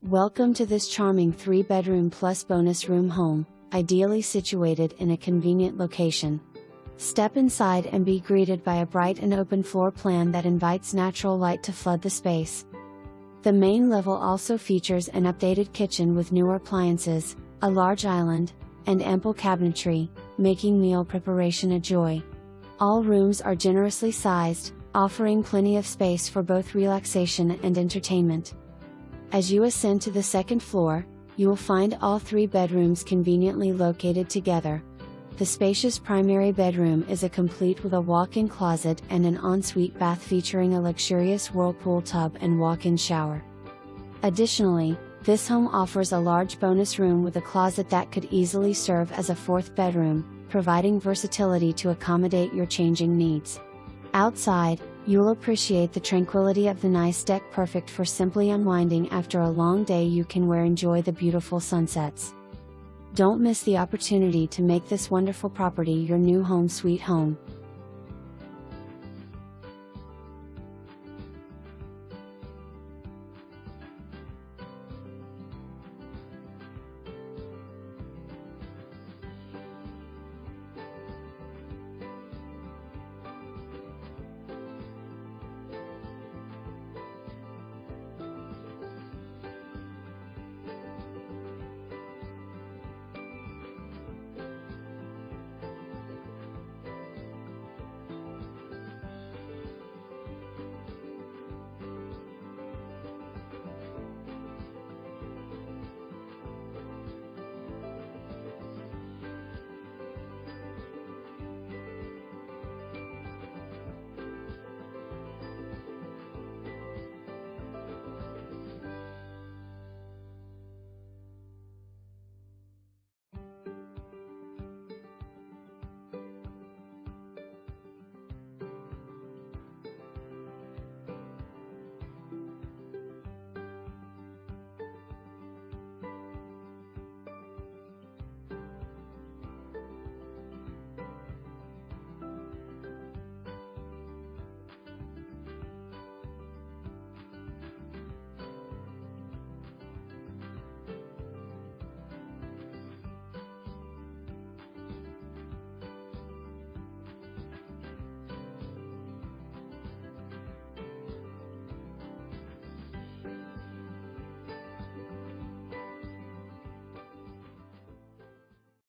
Welcome to this charming 3-bedroom plus bonus room home, ideally situated in a convenient location. Step inside and be greeted by a bright and open floor plan that invites natural light to flood the space. The main level also features an updated kitchen with newer appliances, a large island, and ample cabinetry, making meal preparation a joy. All rooms are generously sized, offering plenty of space for both relaxation and entertainment. As you ascend to the second floor, you will find all 3 bedrooms conveniently located together. The spacious primary bedroom is complete with a walk-in closet and an ensuite bath featuring a luxurious whirlpool tub and walk-in shower. Additionally, this home offers a large bonus room with a closet that could easily serve as a 4th bedroom, providing versatility to accommodate your changing needs. Outside, you'll appreciate the tranquility of the nice deck, perfect for simply unwinding after a long day you can enjoy the beautiful sunsets. Don't miss the opportunity to make this wonderful property your new home sweet home.